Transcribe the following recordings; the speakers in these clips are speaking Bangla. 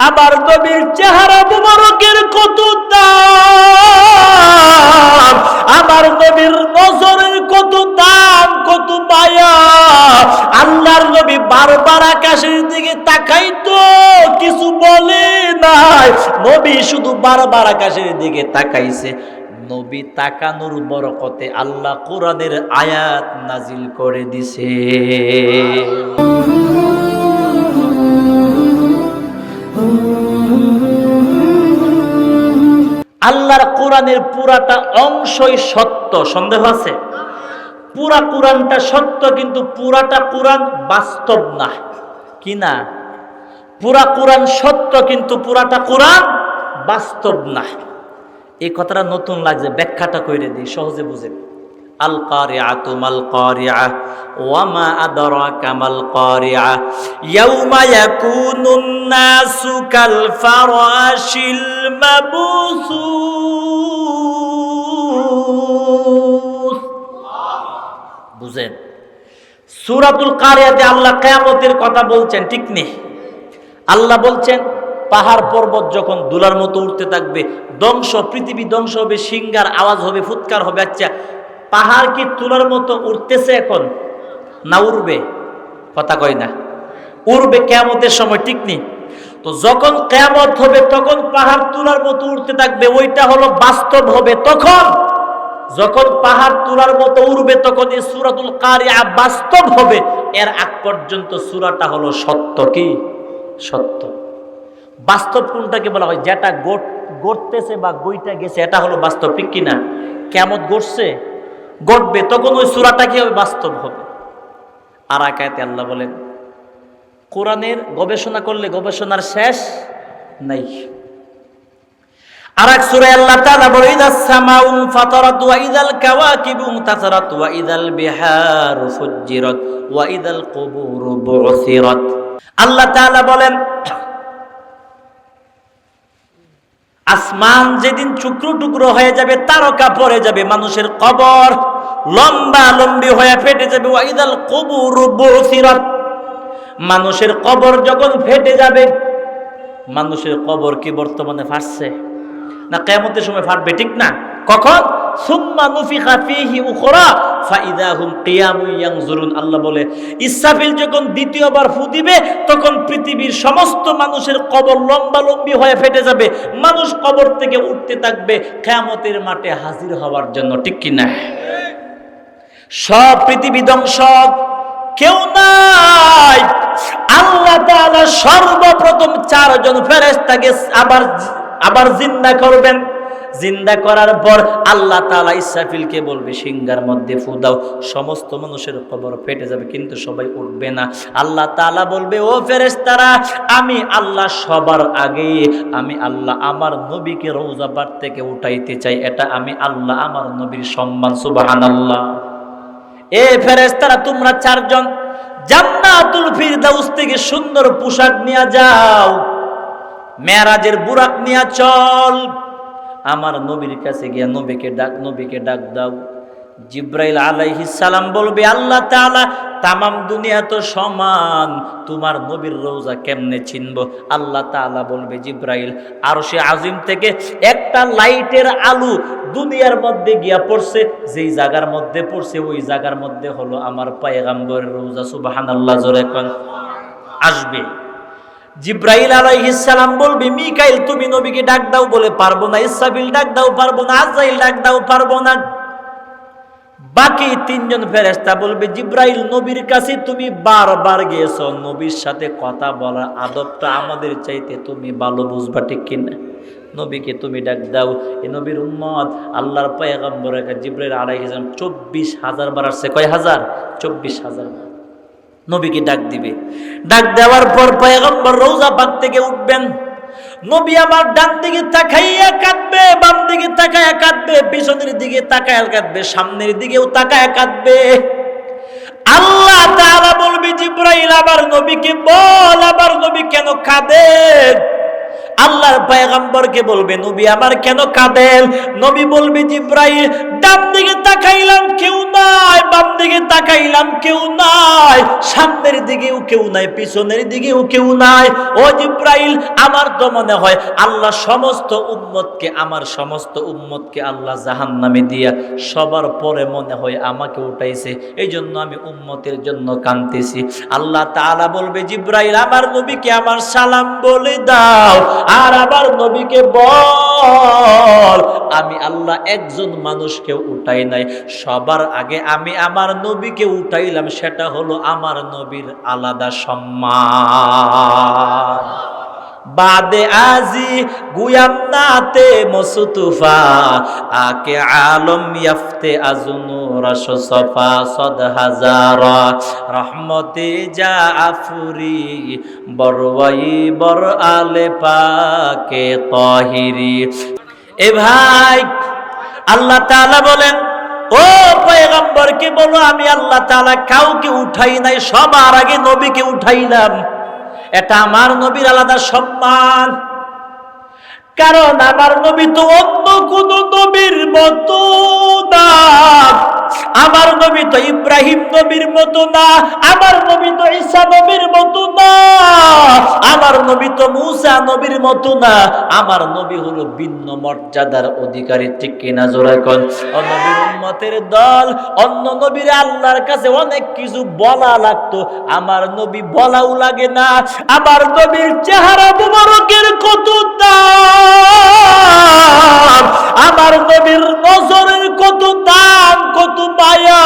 আমার নবীর চেহারা মুবারকের কত দাম, আমার নবীর নজরের কত দাম, কত মায়া। আল্লাহর নবী বারবার আকাশের দিকে তাকাইতো, কিছু বলে নাই। নবী শুধু বারবার আকাশের দিকে তাকাইছে। নবী তাকানোর বরকতে আল্লাহ কোরআনের আয়াত নাজিল করে দিছে। আল্লাহর কোরআনের পুরাটা অংশই সত্য, সন্দেহ আছে? পুরা কোরআনটা সত্য, কিন্তু পুরাটা কোরআন বাস্তব না। কি না? পুরা কোরআন সত্য, কিন্তু পুরাটা কোরআন বাস্তব না। এই কথাটা নতুন লাগছে, ব্যাখ্যাটা কইরে দিই, সহজে বুঝেন। আল কারিআতু মাল কারিআ ওয়া মা আদরাকা মাল কারিআ ইয়াউমা ইয়াকুনুন নাসু কাল ফারাশিল মাবসুস। বুঝেন? সূরাতুল কারিআতে আল্লাহ কিয়ামতের কথা বলছেন, ঠিক নেই? আল্লাহ বলছেন পাহাড় পর্বত যখন দুলার মতো উঠতে থাকবে, ধ্বংস, পৃথিবী ধ্বংস হবে, সিংহার আওয়াজ হবে, ফুৎকার হবে। আচ্ছা, পাহাড় কি তুলার মতো উঠতেছে এখন না উড়বে? কথা কয় না, উড়বে কিয়ামতের সময়, ঠিক নেই? তো যখন কিয়ামত হবে তখন পাহাড় তুলার মতো উঠতে থাকবে, ওইটা হলো বাস্তব হবে। তখন যখন পাহাড় তুলার মতো উড়বে তখন এই সূরাতুল কারিআ বাস্তব হবে। এর আগ পর্যন্ত সূরাটা হলো সত্য। কি সত্য? বাস্তব কোনটাকে বলা হয়? যেটা ঘটতেছে বা গইটা গেছে, এটা হলো বাস্তব, ঠিক কিনা? কিয়ামত ঘটছে, ঘটবে, তখন ওই সূরাটা কি হবে? বাস্তব হবে। আর এক আয়াতে আল্লাহ বলেন কোরআনের গবেষণা করলে গবেষণার শেষ নাই। আর এক সূরায় আল্লাহ তাআলা বলে ইদাস সামাউ ফাতারাত ওয়া ইদাল কাওয়াকিবু তাসারাত ওয়া ইদাল বিহারু ফুজ্জিরাত ওয়া ইদাল কুবুরু বুসিরাত। আল্লাহ তাআলা বলেন আসমান যেদিন টুকরো টুকরো হয়ে যাবে, তারকা পড়ে যাবে, মানুষের কবর লম্বা লম্বি হয়ে ফেটে যাবে। ওয়াইদাল কুবুরু বুসিরাত, মানুষের কবর যখন ফেটে যাবে, মানুষের কবর কি বর্তমানে ফাটছে না কিয়ামতের সময় ফাটবে? ঠিক না? কখন? সুম্মা নুফিখা ফীহি উখরা ফাইদা হুম কিয়ামুন ইয়ানজুরুন। আল্লাহ বলে ইসরাফিল যখন দ্বিতীয়বার ফু দিবে তখন পৃথিবীর সমস্ত মানুষের কবর লম্বা লম্বি হয়ে ফেটে যাবে, মানুষ কবর থেকে উঠতে থাকবে কিয়ামতের মাঠে হাজির হওয়ার জন্য, ঠিক কি না? সব পৃথিবী ধ্বংস, কেউ নাই। আল্লাহ তাআলা সর্বপ্রথম 4 জন ফেরেশতাকে আবার জিন্দা করবেন। জিন্দা করার পর আল্লাহ তাআলা ইসরাফিলকে বলবে সিংহার মধ্যে ফু দাও, সমস্ত মানুষের কবর ফেটে যাবে, কিন্তু সবাই উঠবে না। আল্লাহ তাআলা বলবে ও ফেরেশতারা, আমি আল্লাহ সবার আগে, আমি আল্লাহ আমার নবীকে রওজা পাক থেকে উঠাইতে চাই, এটা আমি আল্লাহ আমার নবীর সম্মান। সুবহানাল্লাহ। এ ফেরেশতারা, তোমরা 4 জন জান্নাতুল ফিরদাউস থেকে সুন্দর পোশাক নিয়ে যাও, মেরাজের বুরাক নিয়ে চল, আমার নবীর কাছে গিয়া নবীকে ডাক দাও। জিব্রাইল আলাইহিস সালাম বলবে আল্লাহ তাআলা তামাম দুনিয়া তো সমান, তোমার নবীর রওজা কেমনে চিনব? আল্লাহ তাআলা বলবে জিব্রাইল আরশে আজিম থেকে একটা লাইটের আলো দুনিয়ার মধ্যে গিয়া পড়ছে, যেই জায়গার মধ্যে পড়ছে ওই জায়গার মধ্যে হলো আমার পয়গম্বরের রওজা। সুবহানাল্লাহ, জোরে কোন। আসবে জিব্রাইল আলাইহিস সালাম বলবে মিকাইল তুমি নবীকে ডাক দাও, বলে পারবো না। ইসরাফিল ডাক দাও, পারবো না। আজরাইল ডাক দাও, পারবো না। বাকি 3 জন ফেরেশতা বলবে জিব্রাইল নবীর কাছে তুমি বারবার গিয়েছো, নবীর সাথে কথা বলার আদবটা আমাদের চাইতে তুমি ভালো বুঝবা, ঠিক কিনা? নবীকে তুমি ডাক দাও। এই নবীর উম্মত আল্লাহর পয়গম্বর জিব্রাইল আলাইহিস সালাম 24,000 বার আসছে। কয় হাজার? 24,000 বার নবীকে ডাক দিবে। ডাক দেওয়ার পর পয়গম্বর রওজা পাক থেকে উঠবেন। নবী আমার ডান দিকে তাকাইয়া কাঁদবে, বাম দিকে তাকাইয়া কাঁদবে, পিছনের দিকে তাকাইয়া কাঁদবে, সামনের দিকেও তাকাইয়া কাঁদবে। আল্লাহ তাআলা বলবে জিব্রাইল আবার নবীকে বল, আবার নবী কেন কাঁদে? আল্লাহর পয়গম্বরকে বলবে, নবী আমার কেন কাঁদেন? নবী বলবে, জিব্রাইল ডান দিকে তাকাইলাম কেউ নাই, বাম দিকে তাকাইলাম কেউ নাই, সামনের দিকেও কেউ নাই, পিছনের দিকেও কেউ নাই। ও জিব্রাইল, আমার তো মনে হয় আল্লাহ সমস্ত উম্মতকে, আমার সমস্ত উম্মতকে আল্লাহ জাহান্নামে দিয়া সবার পরে মনে হয় আমাকে উঠাইছে, এই জন্য আমি উম্মতের জন্য কাঁদতেছি। আল্লাহ তাআলা বলবে, জিব্রাইল আমার নবীকে আমার সালাম বলে দাও, আর আমার নবীকে বল আমি আল্লাহ একজন মানুষকে উঠাই নাই, সবার আগে আমি আমার নবীকে উঠাইলাম, সেটা হলো আমার নবীর আলাদা সম্মান। বাদে আজি গুয়াম নাতে মসুতুফা আকে আলম ইয়াফতে আজুনু রাশ সফা সদ হাজারা রহমতে যা আফুরি বরওয়াই বর আলে পাকে তাহিরি। এ ভাই, আল্লাহ তাআলা বলেন, ও পয়গম্বরকে বলো আমি আল্লাহ তাআলা কাউকে উঠাই নাই, সবার আগে নবীকে উঠাইলাম, এটা আমার নবীর আলাদা সম্মান। কারণ আমার নবী তো অন্য কোন নবীর মতো না, আমার নবী তো ইব্রাহিম নবীর মতো না, আমার নবী তো ঈসা নবীর মতো না, আমার নবী তো মূসা নবীর মতো না, আমার নবী হলো ভিন্ন মর্যাদার অধিকারী। ঠিক কিনা জোরে কোন? নবীর উম্মতের দল, অন্য নবীর আল্লাহর কাছে অনেক কিছু বলা লাগতো, আমার নবী বলাও লাগে না। আমার নবীর চেহারা মুবারকের কত দাম, আমার নবীর নজরের কত দাম, কত মায়া।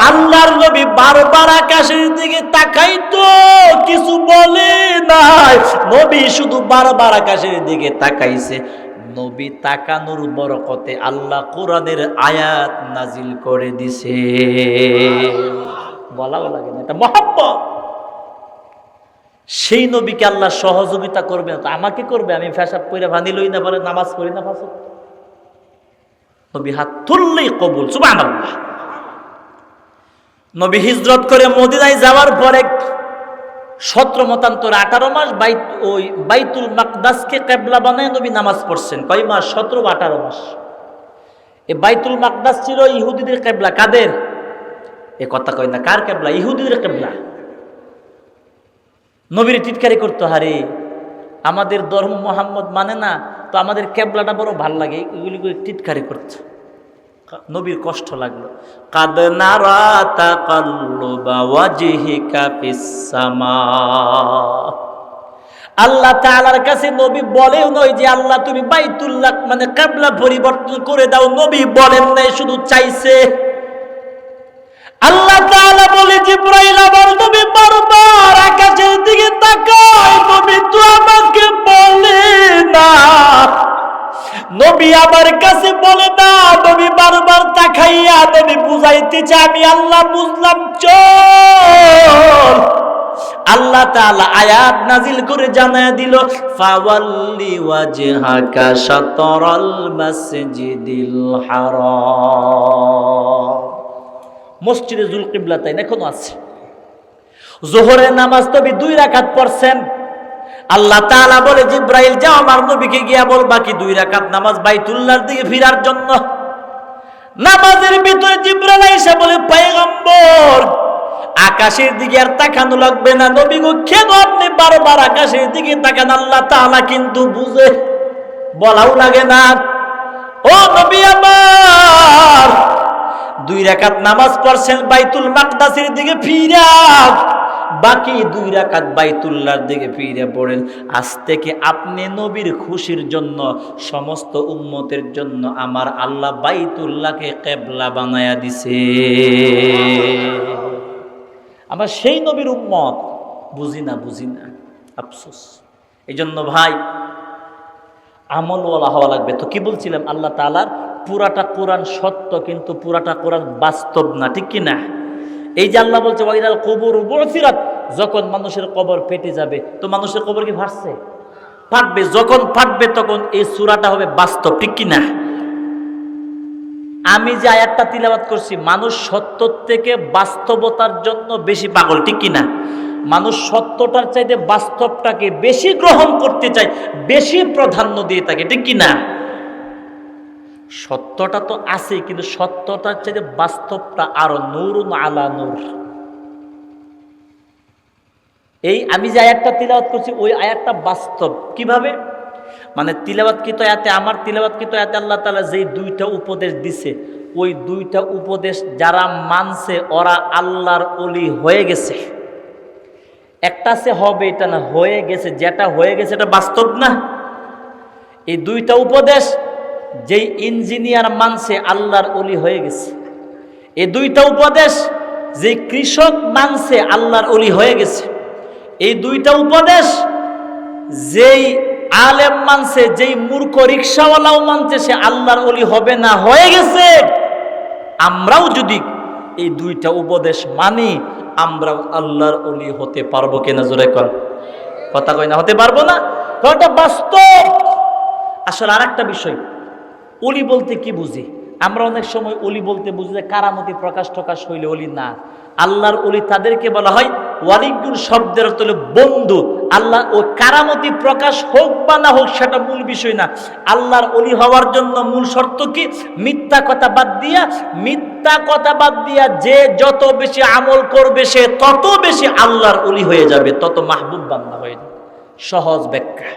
আল্লাহর নবী বারবার আকাশের দিকে তাকাইতো, কিছু বলে নাই, নবী শুধু বারবার আকাশের দিকে তাকাইছে। নবী তাকানোর বরকতে আল্লাহ কোরআনের আয়াত নাজিল করে দিছে। বলাও লাগে না, এটা মহব্বত। সেই নবীকে আল্লাহ সহযোগিতা করবে না তো আমাকে করবে? আমি পেশাব করে ভানি লই না, বলে নামাজ পড়ি না, ফাঁস নবী হাত তুললেই কবুল, সুবহানাল্লাহ। নবী হিজরত করে মদিনায় যাওয়ার পরে 17 মতান্তরে 18 মাস ওই বাইতুল মাকদাসকে কিবলা বানায় নবী নামাজ পড়ছেন। কয় মাস? 17 বা 18 মাস। এই বাইতুল মাকদাস ছিল ইহুদিদের কিবলা। কাদের? এ কথা কয় না, কার কিবলা? ইহুদিদের কিবলা। নবীর টিটকারি করতো, হারে আমাদের ধর্ম মুহাম্মদ মানে না, তো আমাদের কিবলাটা বড় ভাল লাগে, এগুলি করে টিটকারি করতো। নবীর কষ্ট লাগলো। কাদ নারা তাকাল্লুবা ওয়াজহিকা ফিস সামা, আল্লাহ তাআলার কাছে নবী বলেও নয় যে আল্লাহ তুমি বাইতুল্লাহ মানে কিবলা পরিবর্তন করে দাও, নবী বলেন নাই, শুধু চাইছে। আল্লাহ তাআলা বলে, জিবরাইল আমার নবী বারবার আকাশের দিকে তাকায়, নবী তো আমাকে বলে না, নবী আমার কাছে বলে না, নবী বারবার তাকাইয়া নবী বুঝাইতেছে আমি আল্লাহ বুঝলাম, চল। আল্লাহ তাআলা আয়াত নাজিল করে জানায়া দিল, ফাওয়াল্লি ওয়াজহাকা শাতরাল মাসজিদিল হারাম। মসজিদে জুলকিবলা তাই এখনো আছে। যোহরের নামাজ নবী 2 রাকাত পড়ছেন। আল্লাহ তাআলা বলে, জিবরাইল যাও আমার নবীকে গিয়া বল বাকি 2 রাকাত নামাজ বাইতুল্লাহর দিকে ফিরার জন্য। নামাজের ভিতরে জিবরাইল এসে বলে, পয়গম্বর আকাশের দিকে আর তাকানো লাগবে না, নবী গো কেন আপনি বারবার আকাশের দিকে তাকান? আল্লাহ তাআলা কিন্তু বুঝে, বলাও লাগে না। ও নবী আমার, 2 রাকাত নামাজ পড়ছেন বাইতুল মাকদাসের দিকে ফিরা, বাকি 2 রাকাত বাইতুল্লাহর দিকে ফিরে পড়েন। আজ থেকে আপনি নবীর খুশির জন্য, সমস্ত উম্মতের জন্য আমার আল্লাহ বাইতুল্লাহকে কিবলা বানায়া দিছে। আমরা সেই নবীর উম্মত, বুঝি না আফসোস। এই জন্য ভাই আমলওয়ালা হওয়া লাগবে। তো কি বলছিলাম, আল্লাহ তাআলার পুরাটা কোরআন সত্য, কিন্তু পুরাটা কোরআন বাস্তব না, ঠিক কি না? এই যে আল্লাহ বলছে ওয়াইদাল কুবুর বুসিরাত, যখন মানুষের কবর ফেটে যাবে, তো মানুষের কবর কি ফাটছে? ফাটবে। যখন ফাটবে তখন এই সূরাটা হবে বাস্তব, ঠিক কি না? আমি যে আয়াতটা তিলাওয়াত করছি, মানুষ সত্য থেকে বাস্তবতার জন্য বেশি পাগল, ঠিক কি না? মানুষ সত্যটার চাইতে বাস্তবটাকে বেশি গ্রহণ করতে চায়, বেশি প্রাধান্য দিয়ে থাকে, ঠিক কি না? সত্যটা তো আছে, কিন্তু সত্যটার চাইতে বাস্তবটা আরো নূরুন আলা নূর। এই আমি যে আয়াতটা তিলাওয়াত করছি ওই আয়াতটা বাস্তব। কিভাবে? মানে তিলাওয়াতকৃত আয়াতে, আমার তিলাওয়াতকৃত আয়াতে আল্লাহ তাআলা যেই দুইটা উপদেশ দিছে, ওই দুইটা উপদেশ যারা মানছে ওরা আল্লাহর ওলি হয়ে গেছে। একটা সে হবে, এটা না, হয়ে গেছে। যেটা হয়ে গেছে এটা বাস্তব না? এই দুইটা উপদেশ যেই ইঞ্জিনিয়ার মানছে আল্লাহর ওলি হয়ে গেছে। এই দুইটা উপদেশ যেই কৃষক মানছে আল্লাহর ওলি হয়ে গেছে। এই দুইটা উপদেশ যেই আলেম মানছে, যেই মূর্খ রিকশাওয়ালাও মানছে, সে আল্লাহর ওলি হবে না, হয়ে গেছে। আমরাও যদি এই দুইটা উপদেশ মানি, আমরাও আল্লাহর ওলি হতে পারবো কিনা? জোরে কর, কথা কই না, হতে পারবো না? এটা বাস্তব। আসলে আর একটা বিষয়, ওলি বলতে কি বুঝি আমরা? অনেক সময় ওলি বলতে বুঝি যে কারামতি প্রকাশ টকাশ হইলে ওলি না। আল্লাহর ওলি তাদেরকে বলা হয়, ওয়ালিগুল শব্দের অর্থ হলো বন্ধু। আল্লাহ ও কারামতি প্রকাশ হোক বা না হোক সেটা মূল বিষয় না। আল্লাহর ওলি হওয়ার জন্য মূল শর্ত কি? মিথ্যা কথা বাদ দিয়া, মিথ্যা কথা বাদ দিয়া যে যত বেশি আমল করবে সে তত বেশি আল্লাহর ওলি হয়ে যাবে, তত মাহবুব বান্দা হয়ে যাবে। সহজ ব্যাখ্যা।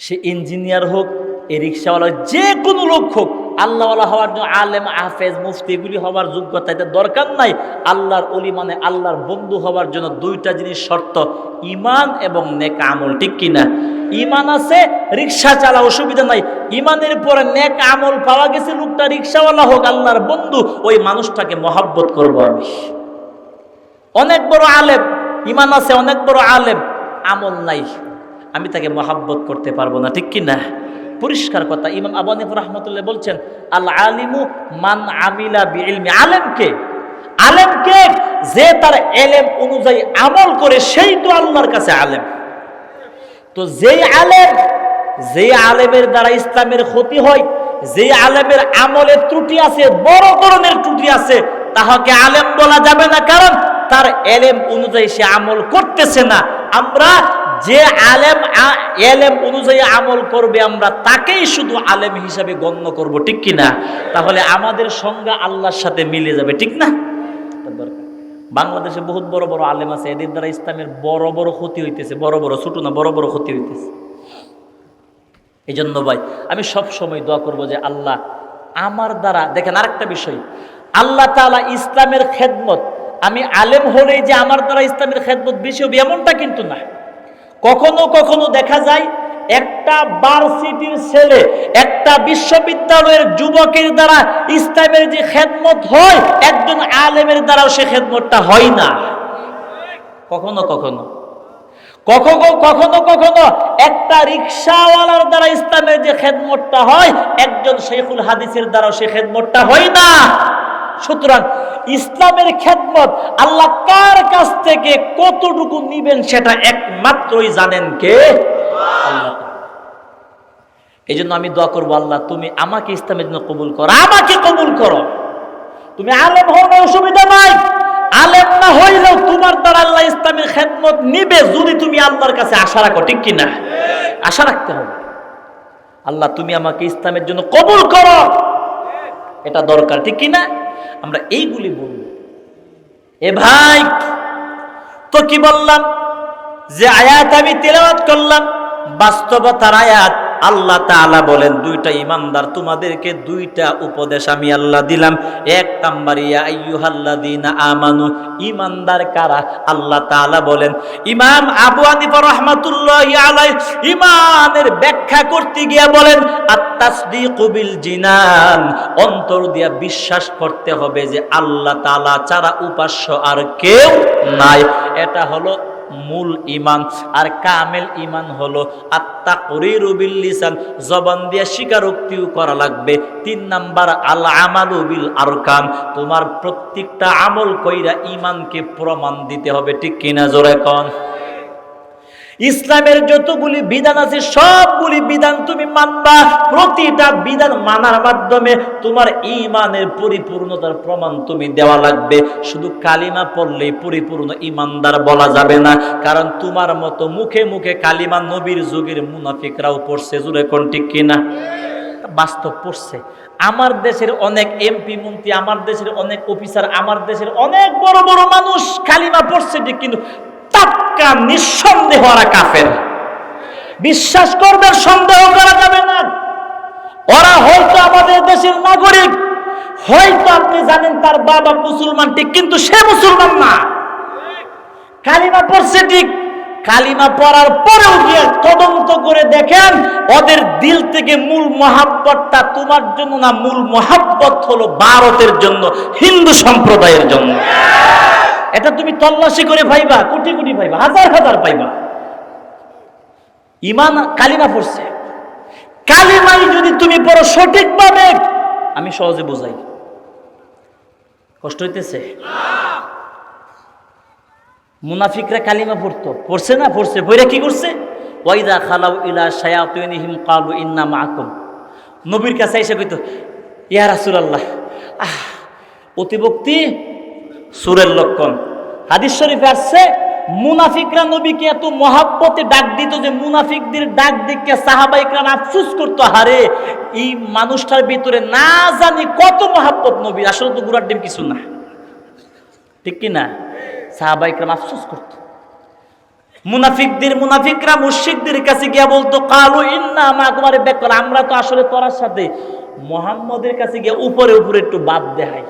সে ইঞ্জিনিয়ার হোক, এই রিক্সাওয়ালা, যে কোনো লোক হোক, আল্লাহওয়ালা হওয়ার জন্য আলেম, হাফেজ, মুফতি এগুলি হওয়ার যোগ্যতা এটা দরকার নাই। আল্লাহর ওলি মানে আল্লাহর বন্ধু হওয়ার জন্য দুইটা জিনিস শর্ত, ঈমান এবং নেক আমল, ঠিক কিনা? ঈমান আছে, রিক্সা চালা, অসুবিধা নাই। ঈমানের পরে নেক আমল পাওয়া গেছে, লোকটা রিক্সাওয়ালা হোক, আল্লাহর বন্ধু, ওই মানুষটাকে মহব্বত করবো আমি। অনেক বড় আলেম, ঈমান আছে, অনেক বড় আলেম, আমল নাই, আমি তাকে মহব্বত করতে পারবো না, ঠিক কিনা? পরিষ্কার কথা। ইমাম আবু হানিফা রাহমাতুল্লাহ বলছেন, আল আলিমু মান আমিলা বিইলমি। আলেমকে, আলেমকে যে তার ইলম অনুযায়ী আমল করে, সেই তো আল্লাহর কাছে আলেম। তো যেই আলেম, যে আলেমের দ্বারা ইসলামের ক্ষতি হয়, যে আলেমের আমলের ত্রুটি আছে, বড় ধরনের ত্রুটি আছে, তাহাকে আলেম বলা যাবে না, কারণ তার ইলম অনুযায়ী সে আমল করতেছে না। আমরা যে আলেম ইলম অনুযায়ী আমল করবে, আমরা তাকেই শুধু আলেম হিসাবে গণ্য করব, ঠিক কিনা? তাহলে আমাদের সংজ্ঞা আল্লাহর সাথে মিলে যাবে, ঠিক না? বাংলাদেশে বহুত বড় বড় আলেম আছে, এদের দ্বারা ইসলামের বড় বড় ক্ষতি হইতেছে, বড় বড়, ছোট না, বড় বড় ক্ষতি হইতেছে। এই জন্য ভাই আমি সব সময় দোয়া করবো যে আল্লাহ আমার দ্বারা, দেখেন আরেকটা বিষয়, আল্লাহ তাআলা ইসলামের খেদমত, আমি আলেম হলেই যে আমার দ্বারা ইসলামের খেদমত বেশি হবে এমনটা কিন্তু না। কখনো কখনো দেখা যায় একটা ভার্সিটির ছেলে, একটা বিশ্ববিদ্যালয়ের যুবকের দ্বারা ইসলামের যে খেদমত হয়, একজন আলেমের দ্বারাও সে খেদমতটা হয় না। কখনো কখনো কখনো কখনো কখনো একটা রিকশাওয়ালার দ্বারা ইসলামের যে খেদমতটা হয়, একজন শেখুল হাদিসের দ্বারাও সে খেদমতটা হয় না। সুতরাং ইসলামের খেদমত আল্লাহ কার কাছ থেকে কতটুকু নিবেন সেটা একমাত্রই জানেন কে? আল্লাহ। এই জন্য আমি দোয়া করবো, আল্লাহ তুমি আমাকে ইসলামের জন্য কবুল করো, আমাকে কবুল করো। তুমি আলেম হও না, অসুবিধা নাই, আলেম না হইলেও তোমার দ্বারা আল্লাহ ইসলামের খেদমত নিবে, যদি তুমি আল্লাহর কাছে আশা রাখো, ঠিক কিনা? আশা রাখতে হবে, আল্লাহ তুমি আমাকে ইসলামের জন্য কবুল করো, এটা দরকার, ঠিক কিনা? আমরা এইগুলি বলব। এ ভাই, তো কি বললাম যে আয়াত আমি তেলাওয়াত করলাম, বাস্তবতার আয়াত। আল্লাহ তাআলা বলেন, দুইটা ইমানদার, তোমাদেরকে দুইটা উপদেশ আমি আল্লাহ দিলাম। এক নাম্বার, ইয়া আইয়ুহাল্লাযীনা আমানু, ইমানদার কারা? আল্লাহ তাআলা বলেন। ইমাম আবু হানিফা রাহমাতুল্লাহি আলাইহি ঈমানের ব্যাখ্যা করতে গিয়ে বলেন, আত-তাসদীকু বিল জিনান, অন্তর দিয়া বিশ্বাস করতে হবে যে আল্লাহ তাআলা ছাড়া উপাস্য আর কেউ নাই। এটা হলো মূল ঈমান। আর কামেল ঈমান হলো আত-তাকরিরু বিল লিসান, জবান দিয়ে স্বীকারোক্তিও করা লাগবে। 3 নাম্বার, আল আমালু বিল আরকান, তোমার প্রত্যেকটা আমল কইরা ঈমানকে প্রমাণ দিতে হবে, ঠিক কিনা? জোরে কোন। ইসলামের যতগুলি বিধান আছে সবগুলি বিধান তুমি মানবা। প্রতিটা বিধান মানার মাধ্যমে তোমার ঈমানের পরিপূর্ণতার প্রমাণ তুমি দেওয়া লাগবে। শুধু কালিমা পড়লেই পরিপূর্ণ ঈমানদার বলা যাবে না, কারণ তোমার মতো মুখে মুখে কালিমা নবীর যুগের মুনাফিকরাও পড়ছে। জুড়ে কোন ঠিক কিনা? বাস্তব পড়ছে। আমার দেশের অনেক এমপি মন্ত্রী, আমার দেশের অনেক অফিসার, আমার দেশের অনেক বড় বড় মানুষ কালিমা পড়ছে ঠিক, কিন্তু পাক্কা নিঃসন্দেহ ওরা কাফের। বিশ্বাস করবেন, সন্দেহ করা যাবে না। ওরা হয়তো আমাদের দেশের নাগরিক, হয়তো আপনি জানেন তার বাবা মুসলমান ঠিক, কিন্তু সে মুসলমান না। কালিমা পড়ছে ঠিক, কালিমা পড়ার পরেও গিয়ে তদন্ত করে দেখেন ওদের দিল থেকে মূল মহাব্বতটা তোমার জন্য না, মূল মহাব্বত হলো ভারতের জন্য, হিন্দু সম্প্রদায়ের জন্য। এটা তুমি তল্লাশি করে পাইবা, কোটি কোটি পাইবা, হাজার হাজার পাইবা। ঈমান কালিমা পড়ছে। কালিমাই যদি তুমি পড়ো সঠিকভাবে, আমি সহজে বুঝাই, কষ্ট হইতেছে? মুনাফিকরা কালিমা পড়তো, পড়ছে না? পড়ছে। পড়ে কি করছে? ওয়াইদা খালাউ ইলা শায়াতিনিহিম ক্বালু ইন্না মাআকুম। নবীর কাছে এসে কইতো, ইয়া রাসূলুল্লাহ, অতিভক্তি সূরের লক্ষণ। হাদিস শরীফে আসছে মুনাফিকরা নবীকে এত মহাব্বতে ডাক দিত যে মুনাফিকদের ডাক দেখে সাহাবায়ে কেরাম আফসোস করতো, হারে এই মানুষটার ভিতরে না জানি কত মহাব্বত নবীর, আসলে তো গুড়ার ডিম কিছু না, ঠিক কি না? সাহাবায়ে কেরাম আফসোস করতো। মুনাফিকরা মুশরিকদের কাছে গিয়ে বলতো, কালু ইন্না মাআকুম, বেকর, আমরা তো আসলে তোরার সাথে। মুহাম্মদের কাছে গিয়ে উপরে উপরে একটু বাদ দেখাই।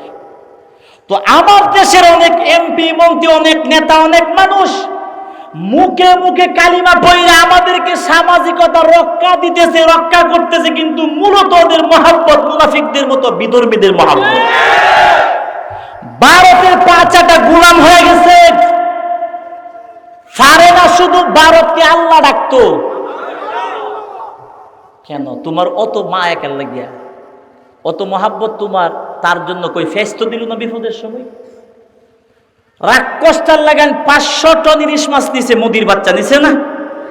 তো আমার দেশের অনেক এমপি মন্ত্রী, অনেক নেতা, অনেক মানুষ মুখে মুখে কালিমা পড়ে আমাদেরকে সামাজিকতা রক্ষা দিতেছে, রক্ষা করতেছে, কিন্তু মূলত ওদের মহাব্বত মুনাফিকদের মতো বিধর্মীদের মহাব্বত। ভারতের পাঁচাটা গোলাম হয়ে গেছে। পারে না শুধু ভারতকে আল্লাহ ডাকতো। কেন? তোমার অত মায়া কেন লাগিয়া, অত মহাব্বত তোমার, তার জন্য কই ফেস্ত দিল না বিপদের সময়? রাক্ষসটার লাগান 500 টন ইলিশ মাছ নিছে, মোদির বাচ্চা নিছে না?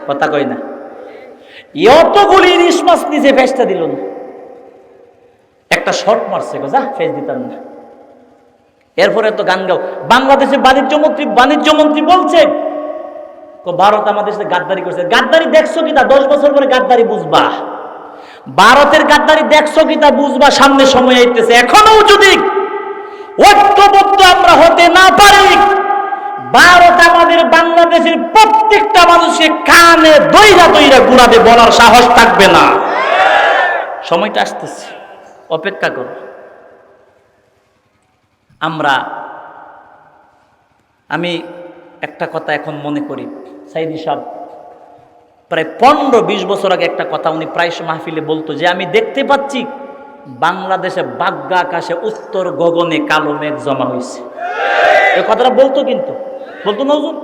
কথা কই না? এতগুলি ইলিশ মাছ নিছে, ফেস্তা দিল না। একটা শর্ট মারছে, যা ফেস দিতাম না। এরপরে তো গান গাও। বাংলাদেশের বাণিজ্য মন্ত্রী বলছে ভারত আমাদের সাথে গাদ্দারি করছে। গাদ্দারি দেখছো কি তা? 10 বছর পরে গাদ্দারি বুঝবা। ভারতের গাদ্দারি দেখছো কি তা বুঝবা, সামনে সময় আইতেছে। এখনো যদি ঐক্যবদ্ধ আমরা হতে না পারি, ভারত আমাদের বাংলাদেশের প্রত্যেকটা মানুষকে কানে দইরা দইরা ঘুরাবে, বলার সাহস থাকবে না। সময়টা আসতেছে, অপেক্ষা করো। আমি একটা কথা এখন মনে করি, সাইদি সাহেব প্রায় 15-20 বছর আগে একটা কথা উনি প্রায় মাহফিলে বলতো যে, আমি দেখতে পাচ্ছি বাংলাদেশে বাগ্যা আকাশে উত্তর গগনে কালো মেঘ জমা হয়েছে। এই কথাটা বলতো, কিন্তু বলতো না হুজুর?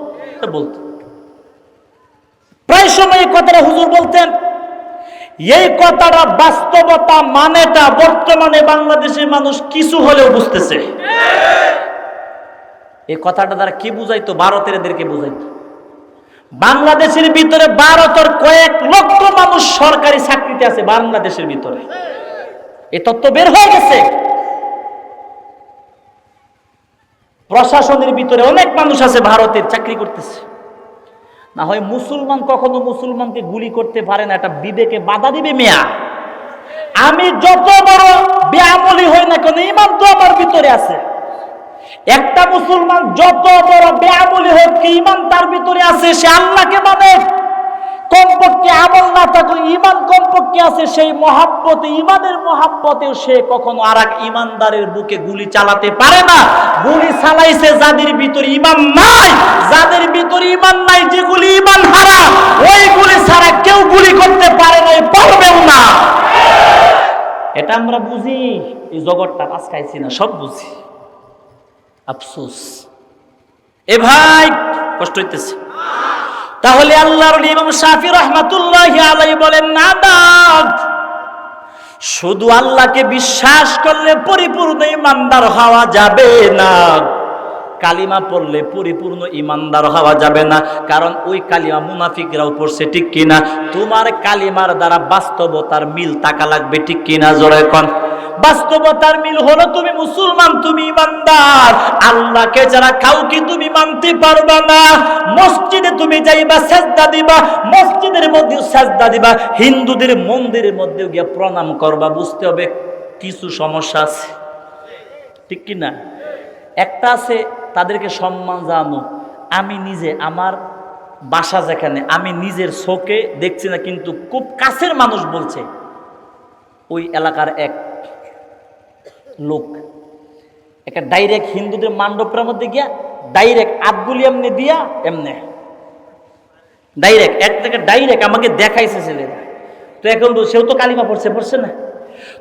বলতো প্রায় সময় এই কথাটা হুজুর বলতেন। এই কথাটা বাস্তবতা মানেটা বর্তমানে বাংলাদেশের মানুষ কিছু হলেও বুঝতেছে। এই কথাটা দ্বারা কি বুঝাইতো? ভারতের এদেরকে বুঝাইতো বাংলাদেশের ভিতরে ভারতের কয়েক লক্ষ মানুষ সরকারি চাকরিতে আছে বাংলাদেশের ভিতরে। এই তথ্য বের হয়ে গেছে। প্রশাসনের ভিতরে অনেক মানুষ আছে ভারতের, চাকরি করতেছে। না হয় মুসলমান কখনো মুসলমানকে গুলি করতে পারে না, এটা বিবেকে বাধা দিবে। মেয়া, আমি যত বড় বেআমলি হই না কেন, ঈমান তো আমার ভিতরে আছে। একটা মুসলমান যত বড় বেআমলি হোক, ঈমান তার ভিতরে আছে, সে আল্লাহকে মানে। কমপক্ষে আমল না থাকলে ঈমান কমপক্ষে আছে, সেই মহাব্বতে, ঈমানের মহাব্বতেও সে কখনো আরেক ঈমানদারের বুকে গুলি চালাতে পারে না। গুলি চালাইছে যাদের ভিতরে ঈমান নাই, যাদের ভিতরে ঈমান নাই, যেগুলি ঈমান হারা, ওই গুলি ছাড়া কেউ গুলি করতে পারে না, পারবেও না। এটা আমরা বুঝি। এই জগৎটা আজ খাইছি না, সব বুঝি। আফসোস, এ ভাই কষ্ট হইতেছে। তাহলে আল্লাহর ইমাম শাফি রাহমাতুল্লাহি আলাইহি বলেন, না না, শুধু আল্লাহকে বিশ্বাস করলে পরিপূর্ণ ঈমানদার হওয়া যাবে না। কালিমা পড়লে পরিপূর্ণ ইমানদার হওয়া যাবে না, কারণ ওই কালিমা মুনাফিকরাও পড়ছে, ঠিক কিনা? তোমার কালিমার দ্বারা বাস্তবতার মিল থাকা লাগবে, ঠিক কিনা? জোরে কোন। বাস্তবতার মিল হলো তুমি মুসলমান, তুমি ইমানদার। আল্লাহকে যারা কাউকে তুমি মানতে পারবা না। মসজিদে তুমি যাইবা, সাজদা দিবা, মসজিদের মধ্যে সাজদা দিবা, হিন্দুদের মন্দিরের মধ্যে গিয়ে প্রণাম করবা, বুঝতে হবে কিছু সমস্যা আছে, ঠিক কিনা? একটা আছে তাদেরকে সম্মান জানো। আমি নিজে আমার বাসা যেখানে, আমি নিজের চোখে দেখছি না, কিন্তু খুব কাছের মানুষ বলছে, ওই এলাকার এক লোক একটা ডাইরেক্ট হিন্দুদের মণ্ডপের মধ্যে গিয়া ডাইরেক্ট আতগুলি এমনি দিয়া এমনি ডাইরেক্ট এক থেকে ডাইরেক্ট আমাকে দেখাইছে ছেলেরা। তো এখন তো সেও তো কালিমা পড়ছে না?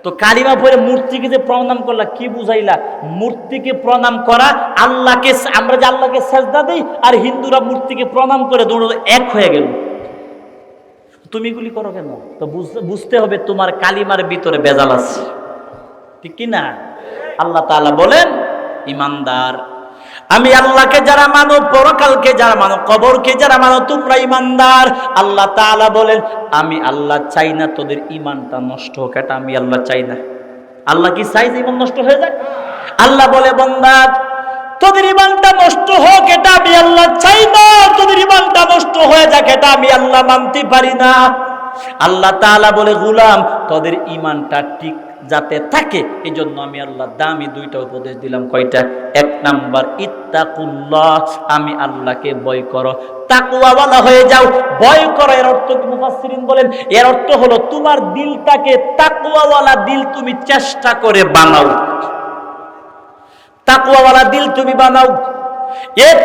তো কালিমা পড়ে মূর্তিকে যে প্রণাম করলা, কি বুঝাইলা? মূর্তিকে প্রণাম করা আল্লাহকে, আমরা যে আল্লাহকে সেজদা দেই আর হিন্দুরা মূর্তিকে প্রণাম করে দৌড় এক হয়ে গেল। তুমি এগুলি করো কেন? তো বুঝতে হবে তোমার কালিমার ভিতরে ভেজাল আছে, ঠিক কিনা? আল্লাহ তাআলা বলেন ইমানদার, আমি আল্লাহকে যারা মানো, পরকালকে যারা মানো, কবরকে যারা মানো, তোমরা ইমানদার। আল্লাহ তাআলা বলেন আমি আল্লাহ চাই না তোদের ইমানটা নষ্ট হোক, এটা আমি আল্লাহ চাই না। আল্লাহ কি চাই যে ইমান নষ্ট হয়ে যাক? আল্লাহ বলে বান্দা তোদের ইমানটা নষ্ট হোক, এটা আমি আল্লাহ চাই না। তোদের ইমানটা নষ্ট হয়ে যাক, এটা আমি আল্লাহ মানতে পারি না। আল্লাহ তাআলা বলে গোলাম তোদের ইমানটা ঠিক যাতে থাকে, এই জন্য আমি আল্লাহ দামি দুইটা উপদেশ দিলাম। কয়টা? এক নাম্বার ইত্তাকুল্লাহ, আমি আল্লাহকে ভয় করো, তাকওয়াওয়ালা হয়ে যাও। ভয় করো এর অর্থ কি? মুফাসসিরিন বলেন এর অর্থ হলো তোমার দিলটাকে তাকওয়াওয়ালা দিল তুমি চেষ্টা করে বানাও, তাকওয়াওয়ালা দিল তুমি বানাও।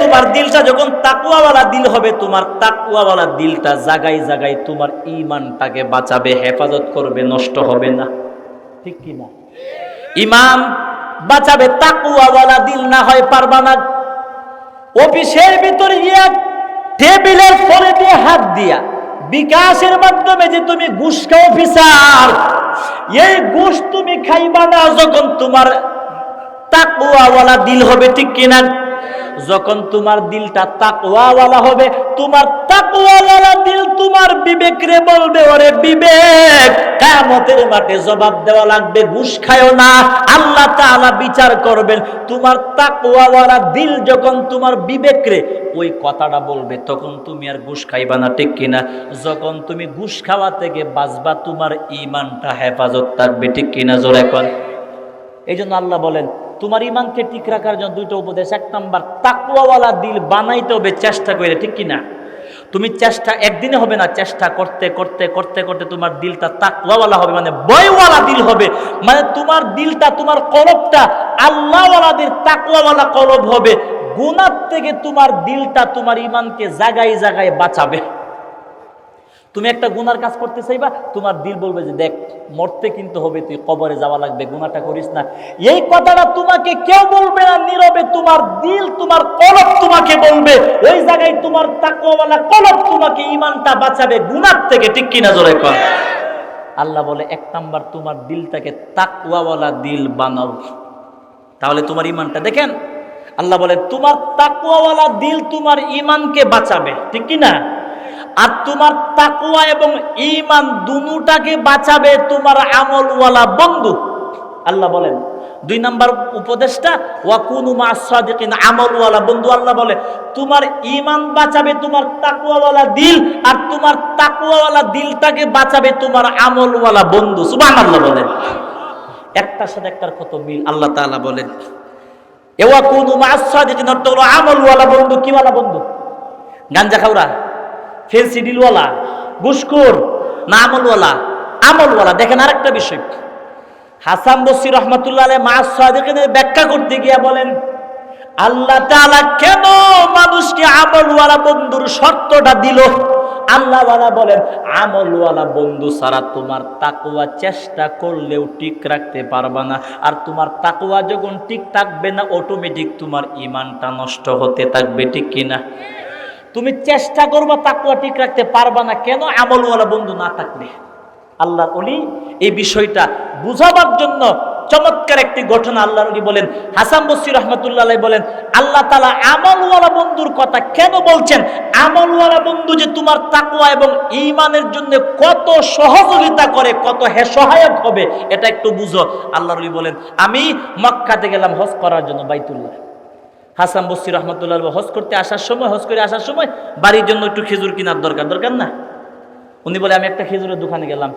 তোমার দিলটা যখন তাকওয়াওয়ালা দিল হবে, তোমার তাকওয়াওয়ালা দিলটা জায়গায় জায়গায় তোমার ঈমানটাকে বাঁচাবে, হেফাজত করবে, নষ্ট হবে না, ঠিক কি না? ঈমান বাঁচাবে, তাকওয়াওয়ালা দিল না হয় পারবা না। অফিসের ভিতরে গিয়া টেবিলের তলে দিয়ে হাত দিয়া বিকাশের মাধ্যমে যে তুমি ঘুষ খাও অফিসার, এই ঘুষ তুমি খাইবা না যখন তোমার তাকওয়াওয়ালা দিল হবে, ঠিক কিনা? যখন তোমার দিলটা তাকওয়াওয়ালা হবে, তোমার তাকওয়াওয়ালা দিল তোমার বিবেকরে বলবে ওরে বিবেক, কিয়ামতের মাঠে জবাব দেওয়া লাগবে, ঘুষ খায়ও না। আল্লাহ তাআলা বিচার করবেন। তোমার তাকওয়াওয়ালা দিল যখন তোমার বিবেকরে ওই কথাটা বলবে, তখন তুমি আর ঘুষ খাইবা না, ঠিক কিনা? যখন তুমি ঘুষ খাওয়া থেকে বাঁচবা, তোমার ঈমানটা হেফাজত থাকবে, ঠিক কিনা? জোরে কোন। এই জন্য আল্লাহ বলেন তোমার ইমানকে ঠিক রাখার জন্য দুইটা উপদেশ। এক নাম্বার তাকওয়াওয়ালা দিল বানাইতে হবে চেষ্টা করে, ঠিক কিনা? তুমি চেষ্টা একদিনে হবে না, চেষ্টা করতে করতে করতে করতে তোমার দিলটা তাকওয়াওয়ালা হবে, মানে ভয়ওয়ালা দিল হবে। মানে তোমার দিলটা, তোমার কলবটা আল্লাহওয়ালাদের তাকওয়াওয়ালা কলব হবে। গুনাহ থেকে তোমার দিলটা তোমার ইমানকে জায়গায় জায়গায় বাঁচাবে। তুমি একটা গুনার কাজ করতে চাইবা, তোমার দিল বলবে যে দেখ মরতে কিন্তু হবে, তুই কবরে যাওয়া লাগবে, গুনাহটা করিস না। এই কথাটা তোমাকে কেউ বলবে না, নীরবে তোমার দিল, তোমার কলব তোমাকে বলবে। ওই জায়গায় তোমার তাকওয়াওয়ালা কলব তোমাকে ঈমানটা বাঁচাবে গুনাহ থেকে, ঠিক কিনা? জোরে কর। আল্লাহ বলে এক নাম্বার তোমার দিলটাকে তাকওয়াওয়ালা দিল বানাও, তাহলে তোমার ঈমানটা, দেখেন আল্লাহ বলে তোমার তাকওয়াওয়ালা দিল তোমার ঈমানকে বাঁচাবে, ঠিক কিনা? আর তোমার তাকওয়া এবং ঈমান দুটোটাকে বাঁচাবে তোমার আমলওয়ালা বন্ধু। আল্লাহ বলেন দুই নাম্বার উপদেশটা ওয়াকুনু মা'আস সাদিকিন, আমলওয়ালা বন্ধু। আল্লাহ বলে তোমার ঈমান বাঁচাবে তোমার তাকওয়াওয়ালা দিল, আর তোমার তাকওয়াওয়ালা দিলটাকে বাঁচাবে তোমার আমলওয়ালা বন্ধু। সুবহানাল্লাহ বলেন। একটার সাথে একটার কত মিল। আল্লাহ তাআলা বলেন ওয়াকুনু মা'আস সাদিকিন, অর্থ হলো আমলওয়ালা বন্ধু। কি ওয়ালা বন্ধু? গাঞ্জা খাওরা, ফেন্সি ডিলওয়ালা, ঘুষখোর না আমলওয়ালা? আমলওয়ালা। দেখেন আরেকটা বিষয়, হাসান বসরি রাহমাতুল্লাহ আলাইহি মা'আস সাদিকিনের ব্যাখ্যা করতে গিয়া বলেন আল্লাহ তাআলা কেন মানুষকে আমলওয়ালা বন্ধুর শর্তটা দিল? আল্লাহওয়ালা বলেন আমলওয়ালা বন্ধু ছাড়া তোমার তাকওয়া চেষ্টা করলেও ঠিক রাখতে পারবা না। আর তোমার তাকওয়া যখন ঠিক থাকবে না, অটোমেটিক তোমার ঈমানটা নষ্ট হতে থাকবে, ঠিক কিনা? তুমি চেষ্টা করবা তাকওয়া ঠিক রাখতে পারবা না, কেন? আমলওয়ালা বন্ধু না থাকলে। আল্লাহর ওলি এই বিষয়টা বুঝাবার জন্য চমৎকার একটি ঘটনা আল্লাহর নবী বলেন, হাসান বসরি রাহমাতুল্লাহ আলাইহি বলেন, আল্লাহ তাআলা আমলওয়ালা বন্ধুর কথা কেন বলছেন? আমলওয়ালা বন্ধু যে তোমার তাকওয়া এবং ঈমানের জন্য কত সহযোগিতা করে, কত সহায়ক হবে, এটা একটু বুঝো। আল্লাহর নবী বলেন, আমি মক্কাতে গেলাম হজ করার জন্য, বাইতুল্লাহ। হাসান বসরি রাহমাতুল্লাহ আলাইহি হজ করতে আসার সময়, হজ করে আসার সময় বাড়ির জন্য একটু খেজুর কেনার দরকার না? উনি বলে, আমি একটা খেজুরের দোকানে গেলাম,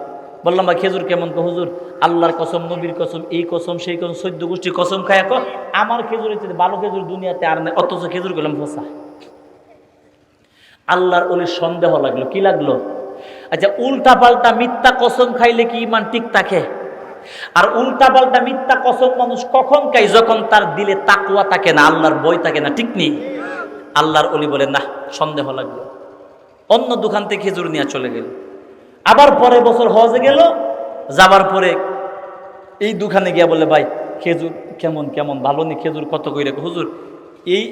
বললাম ভাই খেজুর কেমন? হুজুর আল্লাহর কসম, নবীর কসম, এই কসম সেই কসম, 14 গোষ্ঠী কসম খায় আমার খেজুরের চেয়ে ভালো খেজুর দুনিয়াতে আর নেই, অথচ খেজুর গেলাম ফসা। আল্লাহর ওলির সন্দেহ লাগলো। কি লাগলো? আচ্ছা, উল্টা পাল্টা মিথ্যা কসম খাইলে কি ঈমান ঠিক থাকে? আর উল্টা পাল্টা মিথ্যা কসম মানুষ কখন খায়? যখন তার দিলে তাকওয়া থাকে না, আল্লাহর ভয় থাকে না, ঠিক নেই? আল্লাহর ওলি বলে, না, সন্দেহ লাগলো। অন্য দোকান থেকে খেজুর নিয়ে চলে গেল। আবার পরের বছর হজে গেল, যাবার পরে এই দোকানে গিয়া বলে, ভাই খেজুর কেমন কেমন, ভালো নি খেজুর কত কইরা? হুজুর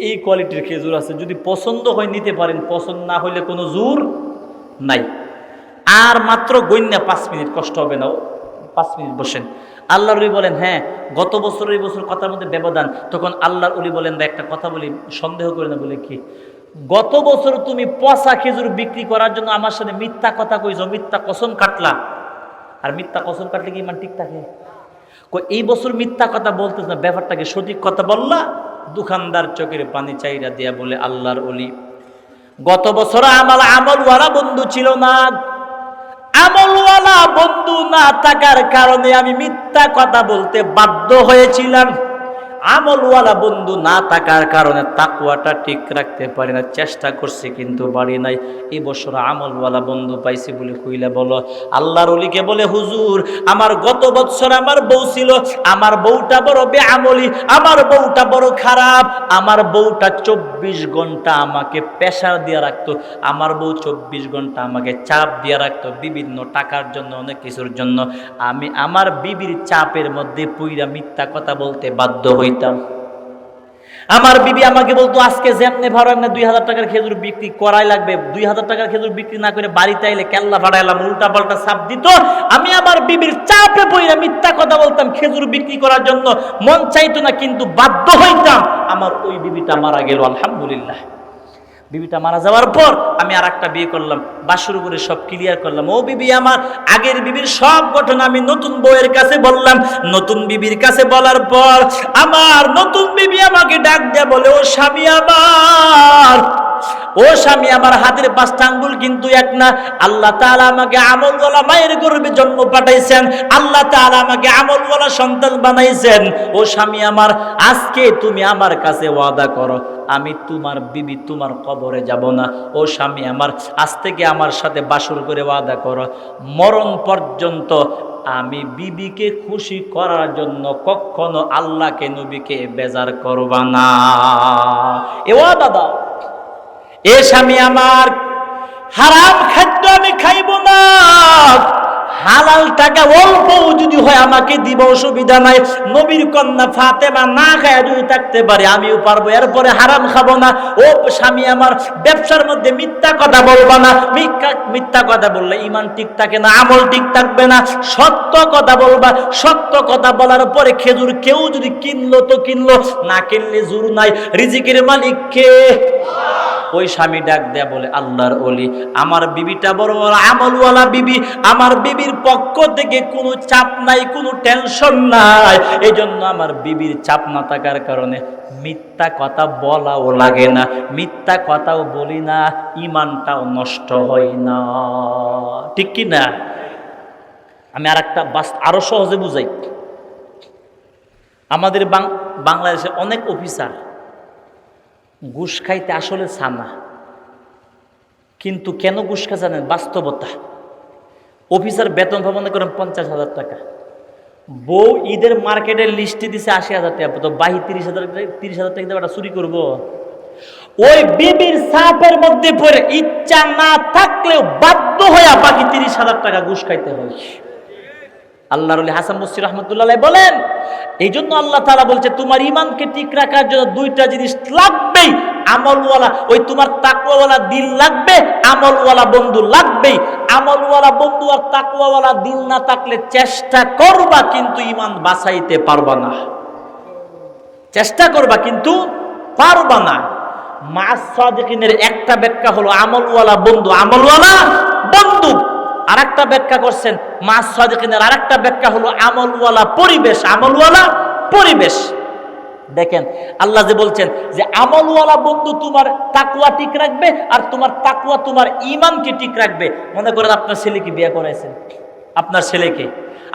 এই কোয়ালিটির খেজুর আছে, যদি পছন্দ হয় নিতে পারেন, পছন্দ না হইলে কোনো জোর নাই। আর মাত্র গইন্যা 5 মিনিট, কষ্ট হবে না, 5 মিনিট বসেন। আল্লাহর ওলি বলেন, হ্যাঁ গত বছর এই বছর কথার মধ্যে ব্যবধান। তখন আল্লাহর ওলি বলেন, ভাই একটা কথা বলি, সন্দেহ করে না। বলে, কি? গত বছর তুমি পচা খেজুর বিক্রি করার জন্য আমার সাথে মিথ্যা কথা কইছো, মিথ্যা কসম কাটলা। আর মিথ্যা কসম কাটলে কি ইমান ঠিক থাকে? এই বছর মিথ্যা কথা বলতেছ না, ব্যাপারটাকে সঠিক কথা বললা। দোকানদার চোখের পানি চাইরা দিয়া বলে, আল্লাহর ওলি, গত বছর আমার আমলওয়ালা বন্ধু ছিল না, আমলওয়ালা বন্ধু না থাকার কারণে আমি মিথ্যা কথা বলতে বাধ্য হয়েছিলাম। আমলওয়ালা বন্ধু না থাকার কারণে তাকওয়াটা ঠিক রাখতে পারি না, চেষ্টা করছি কিন্তু পারি নাই। এই বছর আমলওয়ালা বন্ধু পাইছি বলে কইলা বলো। আল্লাহর ওলিকে বলে, হুজুর আমার গত বছর আমার বউ ছিল, আমার বউটা বড় বেআমলি, আমার বউটা বড় খারাপ, আমার বউটা 24 ঘন্টা আমাকে প্রেসার দিয়ে রাখতো, আমার বউ 24 ঘন্টা আমাকে চাপ দিয়ে রাখতো বিভিন্ন টাকার জন্য, অনেক কিছুর জন্য। আমি আমার বিবির চাপের মধ্যে পুইরা মিথ্যা কথা বলতে বাধ্য হই। আমার বিবি আমাকে বলতো, আজকে যেমনে ভাড়া এমনি 2000 টাকার খেজুর বিক্রি করাই লাগবে, 2000 টাকার খেজুর বিক্রি না করে বাড়িতে আইলে কেল্লা ভাড়াইলাম, উল্টা পাল্টা চাপ দিত। আমি আমার বিবির চাপে পড়ে মিথ্যা কথা বলতাম খেজুর বিক্রি করার জন্য, মন চাইতো না কিন্তু বাধ্য হইতাম। আমার ওই বিবিটা মারা গেল, আলহামদুলিল্লাহ। বিবিটা মারা যাওয়ার পর আমি আর একটা বিয়ে করলাম, বাসর করে সব ক্লিয়ার করলাম। ও বিবি, আমার আগের বিবির সব ঘটনা আমি নতুন বউয়ের কাছে বললাম। নতুন বিবির কাছে বলার পর আমার নতুন বিবি আমাকে ডাক দিয়ে বলে, ও স্বামী আমার, ও স্বামী আমার, হাতের 5টা আঙ্গুল কিন্তু এক না। আল্লাহ তাআলা আমাকে আমলওয়ালা মায়ের গর্ভে জন্ম পাঠাইছেন, আল্লাহ তাআলা আমাকে আমলওয়ালা সন্তান বানাইছেন। ও স্বামী আমার, আজকে তুমি আমার কাছে ওয়াদা করো, আমি তোমার বিবি তোমার কবরে যাব না। ও স্বামী আমার, আজ থেকে আমার সাথে বাসর করে ওয়াদা করো, মরণ পর্যন্ত আমি বিবিকে খুশি করার জন্য কখনো আল্লাহকে নবীকে বেজার করবা না। এ ওয়াদা দাও। এ স্বামী আমার, হারাম খাদ্য আমি খাইব না, হালাল টাকা অল্প যদি হয় আমাকে দিব, অসুবিধা নাই। নবীর কন্যা ফাতেমা না খায় যদি থাকতে পারে আমিও পারবো, এরপরে হারাম খাবো না। ও স্বামী আমার, ব্যবসার মধ্যে মিথ্যা কথা বলবা না, মিথ্যা কথা বললে ঈমান ঠিক থাকে না, আমল ঠিক থাকবে না। সত্য কথা বলবা, সত্য কথা বলার পরে খেজুর কেউ যদি কিনলো তো কিনলো, না কিনলে জোর নাই। রিজিকের মালিক কে? ওই স্বামী ডাক দেয়া বলে, আল্লাহর ওলি, আমার বিবিটা বড় আমলওয়ালা বিবি, আমার বিবির পক্ষ থেকে কোনো চাপ নাই, কোনো টেনশন নাই। এই জন্য আমার বিবির চাপ না থাকার কারণে মিথ্যা কথা বলাও লাগে না, মিথ্যা কথাও বলি না, ঈমানটাও নষ্ট হয় না, ঠিক কি না? আমি আর একটা আরো সহজে বুঝাই। আমাদের বাংলাদেশে অনেক অফিসার ঘুষ খাইতে আসলে ছানা, কিন্তু কেন ঘুষ খা জানেন? বাস্তবতা। অফিসার বেতন মনে করেন 50,000 টাকা, বউ ঈদের মার্কেটের লিস্টে দিছে 80,000 টাকা, তো বাহি 30,000 টাকা দিয়ে চুরি করবো? ওই বিবির চাপের মধ্যে পড়ে ইচ্ছা না থাকলেও বাধ্য হয়ে বাকি 30,000 টাকা ঘুষ খাইতে হয়। আল্লাহর ওলি হাসান বসরি রাহমাতুল্লাহ আলাইহি বলেন, এই জন্য আল্লাহ তাআলা বলছে তোমার ঈমানকে ঠিক রাখার জন্য দুইটা জিনিস লাগবেই। আমলওয়ালা, ওই তোমার তাকওয়াওয়ালা দিল লাগবে, আমলওয়ালা বন্ধু লাগবেই। আমলওয়ালা বন্ধু আর তাকওয়াওয়ালা দিল না থাকলে চেষ্টা করবা কিন্তু ঈমান বাঁচাইতে পারবা না। চেষ্টা করবা কিন্তু পারবা না। মা'আস সাদিকিনের একটা ব্যাখ্যা হলো আমলওয়ালা বন্ধু, আমলওয়ালা বন্ধু। আরেকটা ব্যাখ্যা করছেন মা'আস সাদিকিনের আরেকটা ব্যাখ্যা হলো আমলওয়ালা পরিবেশ, আমলওয়ালা পরিবেশ। দেখেন আল্লাহ যে বলছেন যে আমলওয়ালা বন্ধু তোমার তাকওয়া ঠিক রাখবে আর তোমার তাকওয়া তোমার ঈমানকে ঠিক রাখবে। মনে করেন আপনার ছেলেকে বিয়ে করাইছেন, আপনার ছেলেকে,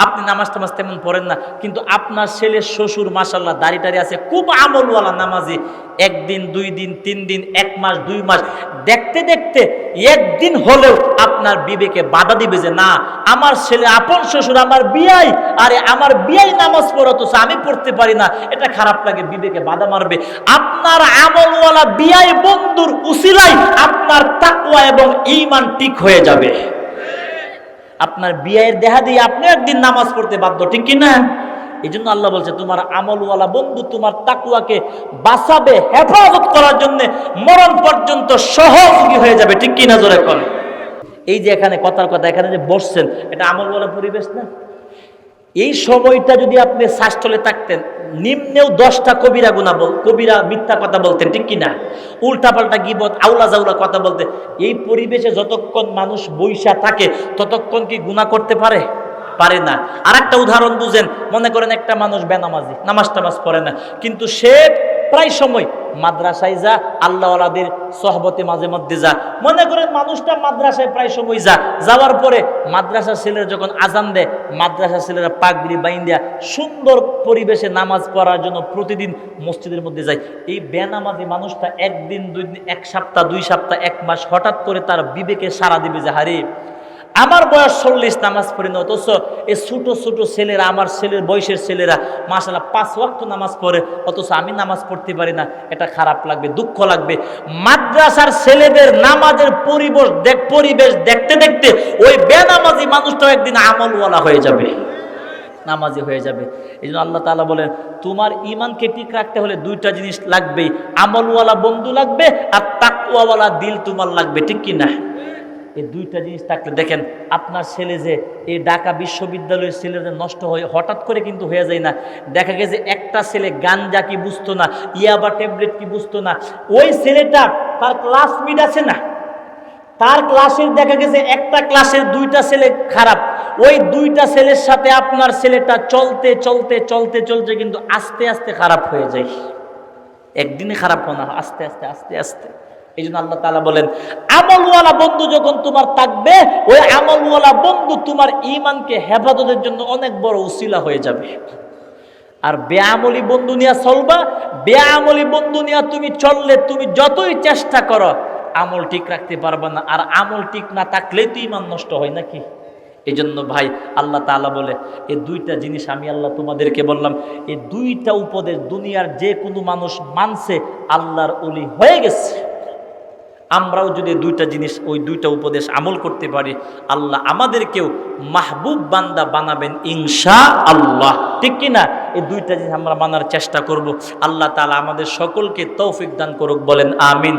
আপনি নামাজ টামাজ তেমন পড়েন না, কিন্তু আপনার ছেলের শ্বশুর মাশাআল্লাহ দাড়ি টাড়ি আছে, খুব আমলওয়ালা নামাজি। একদিন, 2 দিন, 3 দিন, 1 মাস, 2 মাস দেখতে দেখতে একদিন হলেও আপনার বিবেকে বাধা দিবে যে না, আমার ছেলে আপন শ্বশুর আমার বিয়াই, আরে আমার বিয়াই নামাজ পড়তো আমি পড়তে পারি না, এটা খারাপ লাগে, বিবেকে বাধা মারবে। আপনার আমলওয়ালা বিয়াই বন্ধুর উসিলাই আপনার তাকওয়া এবং ঈমান ঠিক হয়ে যাবে। আপনার বিয়ের দেহা দিয়ে আপনি একদিন নামাজ পড়তে বাধ্য, ঠিক কি না? এই জন্য আল্লাহ বলছে তোমার আমলওয়ালা বন্ধু তোমার তাকওয়াকে বাঁচাবে, হেফাজত করার জন্য মরণ পর্যন্ত সহযোগী হয়ে যাবে, ঠিক কি না? জোরে কোন। এই যে এখানে কথার কথা, এখানে যে বসছেন, এটা আমলওয়ালা পরিবেশ না? এই সময়টা যদি আপনি শাস্ত্রলে থাকতেন, নিম্নেও 10টা কবিরা গুনাহ কবিরা মিথ্যা কথা বলতেন, ঠিক কিনা? উল্টাপাল্টা গীবত আউলা জাউলা কথা বলতে। এই পরিবেশে যতক্ষণ মানুষ বৈশা থাকে ততক্ষণ কি গুনাহ করতে পারে? পারে না। আরেকটা উদাহরণ বুঝেন, মনে করেন একটা মানুষ বেনামাজি, নামাজ টামাজ পড়ে না, কিন্তু সে প্রায় সময় মাদ্রাসায় যা, আল্লাহওয়ালাদের সহবতে মাঝে মধ্যে যা। মনে করেন মানুষটা মাদ্রাসায় প্রায় সময় যাওয়ার পরে মাদ্রাসার ছেলেরা যখন আজান দেয়, মাদ্রাসার ছেলেরা পাগড়ি বাইন্দা সুন্দর পরিবেশে নামাজ পড়ার জন্য প্রতিদিন মসজিদের মধ্যে যায়। এই বেনামাজি মানুষটা একদিন, 2 দিন, 1 সপ্তাহ, 2 সপ্তাহ, 1 মাস হঠাৎ করে তার বিবেকে সাড়া দিবে যে হারে আমার বয়স 40, নামাজ পড়ি না, অথচ এই ছোট ছোট ছেলেরা, আমার ছেলের বয়সের ছেলেরা মাশাআল্লাহ 5 ওয়াক্ত নামাজ পড়ে, অথচ আমি নামাজ পড়তে পারি না। এটা খারাপ লাগবে, দুঃখ লাগবে। মাদ্রাসার ছেলেদের নামাজের পরিবেশ দেখতে দেখতে ওই বেনামাজি মানুষটাও একদিন আমলওয়ালা হয়ে যাবে, নামাজি হয়ে যাবে। এই জন্য আল্লাহ তাআলা বলেন তোমার ঈমানকে ঠিক রাখতে হলে 2টা জিনিস লাগবেই, আমলওয়ালা বন্ধু লাগবে আর তাকওয়াওয়ালা দিল তোমার লাগবে, ঠিক কি না? এই 2টা জিনিস থাকলে দেখেন আপনার ছেলে যে এই ঢাকা বিশ্ববিদ্যালয়ের ছেলেদের নষ্ট হয়ে হঠাৎ করে কিন্তু হয়ে যায় না। দেখা গেছে একটা ছেলে গাঞ্জা কি বুঝতো না, ইয়াবা ট্যাবলেট কি বুঝতো না, ওই ছেলেটা তার ক্লাসমেট আছে না, তার ক্লাসের দেখা গেছে একটা ক্লাসের 2টা ছেলে খারাপ, ওই 2টা ছেলের সাথে আপনার ছেলেটা চলতে চলতে চলতে চলতে কিন্তু আস্তে আস্তে খারাপ হয়ে যায়। একদিনে খারাপ হয় না, আস্তে আস্তে আস্তে আস্তে। এই জন্য আল্লাহ তাআলা বলেন আমলওয়ালা বন্ধু যখন তোমার থাকবে, ওই আমলওয়ালা বন্ধু তোমার ঈমানকে হেফাজতের জন্য অনেক বড় উসিলা হয়ে যাবে। আর বেআমলি বন্ধু নিয়ে চলবা, বেআমলি বন্ধু নিয়ে তুমি চললে তুমি যতই চেষ্টা করো আমল ঠিক রাখতে পারবা না। আর আমল ঠিক না থাকলেই তো ঈমান নষ্ট হয় নাকি? এই জন্য ভাই আল্লাহ তাআলা বলে এই 2টা জিনিস আমি আল্লাহ তোমাদেরকে বললাম, এই 2টা উপদেশ দুনিয়ার যে কোনো মানুষ মানছে আল্লাহর ওলি হয়ে গেছে। আমরাও যদি 2টা জিনিস, ওই 2টা উপদেশ আমল করতে পারি, আল্লাহ আমাদেরকেও মাহবুব বান্দা বানাবেন ইনশাআল্লাহ, ঠিক কি না? এই 2টা জিনিস আমরা মানার চেষ্টা করব। আল্লাহ তাআলা আমাদের সকলকে তৌফিক দান করুক, বলেন আমিন।